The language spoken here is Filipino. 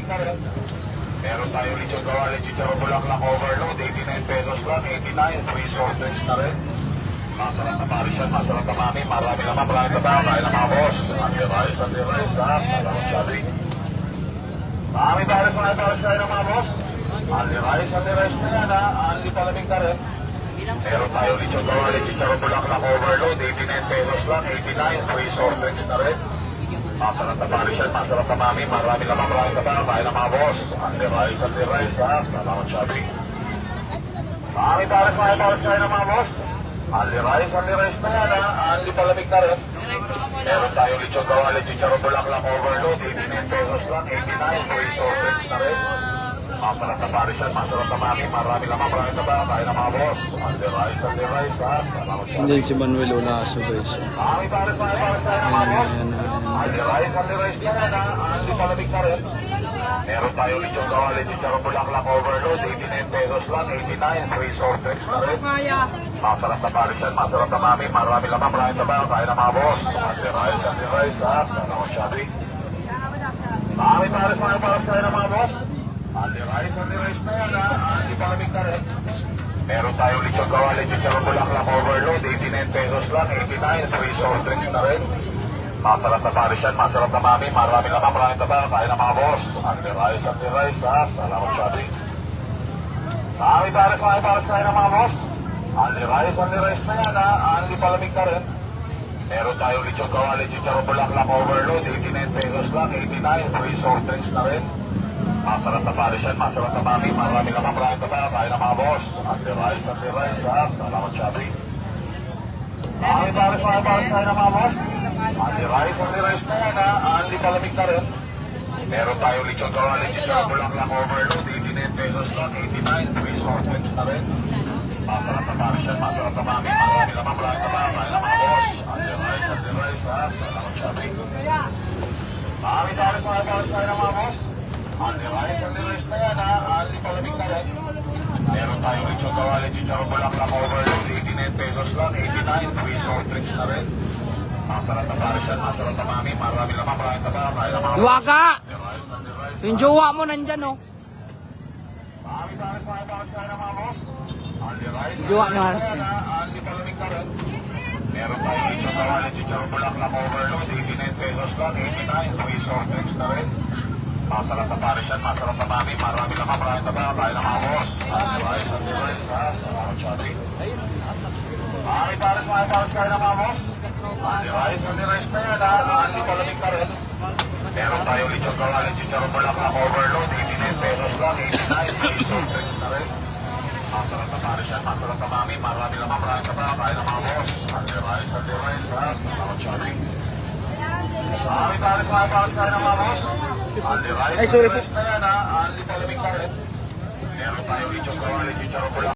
palamig na rin. Meron tayo lechon kawali, chicharon bulaklak overload, 89 pesos lang, 89, free soft drinks na rin. Masarap na Paris yan, masarap na mami, marami naman, marami na tayo, tayo na mga boss. Andi rice, ha, salamat sabi. Marami Paris tayo na mga boss. Andi rice na yan, ha, andi palamig na rin. Meron tayo lechon kawali, chicharon bulaklak overload, 89 pesos lang, 89, free soft drinks na rin. Masarap na Paris yan, masarap na mami, marami naman, marami na tayo na mga boss. Andi rice, ha, salamat sabi. Marami Paris tayo na mga boss. Andi rice na yan, ha, andi palamig na rin. Meron tayo lechon kawali, chicharon bulaklak overload, 89 pesos lang, 89, free soft drinks na rin. Masarap na Paris yan, masarap na mami, marami naman, marami na tayo na mga boss. Andi rice, ha, salamat sabi. Hindi si Manuel Olaso guys. Marami Paris tayo na mga boss. Andi rice na yan, ha, andi palamig na rin. Meron tayo lechon kawali, chicharon bulaklak overload, 89 pesos lang, 89, free soft drinks na rin. Masarap na Paris yan, masarap na mami, marami naman, marami na tayo na mga boss. Andi rice, ha, salamat sabi. Marami Paris tayo na mga boss. Andi rice na yan, ha, andi palamig na rin. Meron tayo lechon kawali, chicharon bulaklak overload, 89 pesos lang, 89, free soft drinks na rin. Masarap na Paris yan, masarap na mami, marami naman, marami na tayo na mga boss. Andi rice, ha, salamat sabi. Marami Paris tayo na mga boss. Andi rice na yan, ha, andi palamig na rin. Meron tayo lechon kawali, chicharon bulaklak overload, 89 pesos lang, 89, free soft drinks na rin. Masarap na Paris yan, masarap na mami, marami naman, marami na tayo na mga boss. Andi rice, ha, salamat sabi. Marami Paris tayo na mga boss. Andi rice na yan, ha, andi palamig na rin. Meron tayo lechon kawali, chicharon bulaklak overload, 89 pesos lang, 89, free soft drinks na rin. Masarap na Paris yan, masarap na mami, marami naman, marami na tayo na mga boss. Andi rice, ha, salamat sabi. Marami Paris tayo na mga boss. Andi rice na yan, ha, andi palamig na rin. Meron tayo lechon kawali, chicharon bulaklak overload, 89 pesos lang, 89, free soft drinks na rin. Masarap na Paris yan, masarap na mami, marami naman, marami na tayo na mga boss. Iwaga! Andi rice, Yung jowa mo nandyan oh. Marami Paris tayo na mga boss. Andi rice Jowa na. yan, ha, andi palamig na rin. Meron tayo lechon kawali, chicharon bulaklak overload, 89 pesos lang, 89, free soft drinks na rin. Masarap na Paris yan, masarap na mami, marami naman, marami na tayo na mga boss. Andi rice, ha, salamat sabi. Marami Paris tayo na mga boss. Andi rice na yan, ha, andi palamig na rin. Meron tayo lechon kawali, chicharon bulaklak overload, 89 pesos lang, 89, free soft drinks na rin. Masarap na Paris yan, masarap na mami, marami naman, marami na tayo na mga boss. Andi rice, ha, salamat sabi. Marami Paris tayo na mga boss. Andi rice na yan, ha, andi palamig na rin. Meron tayo lechon kawali, chicharon bulaklak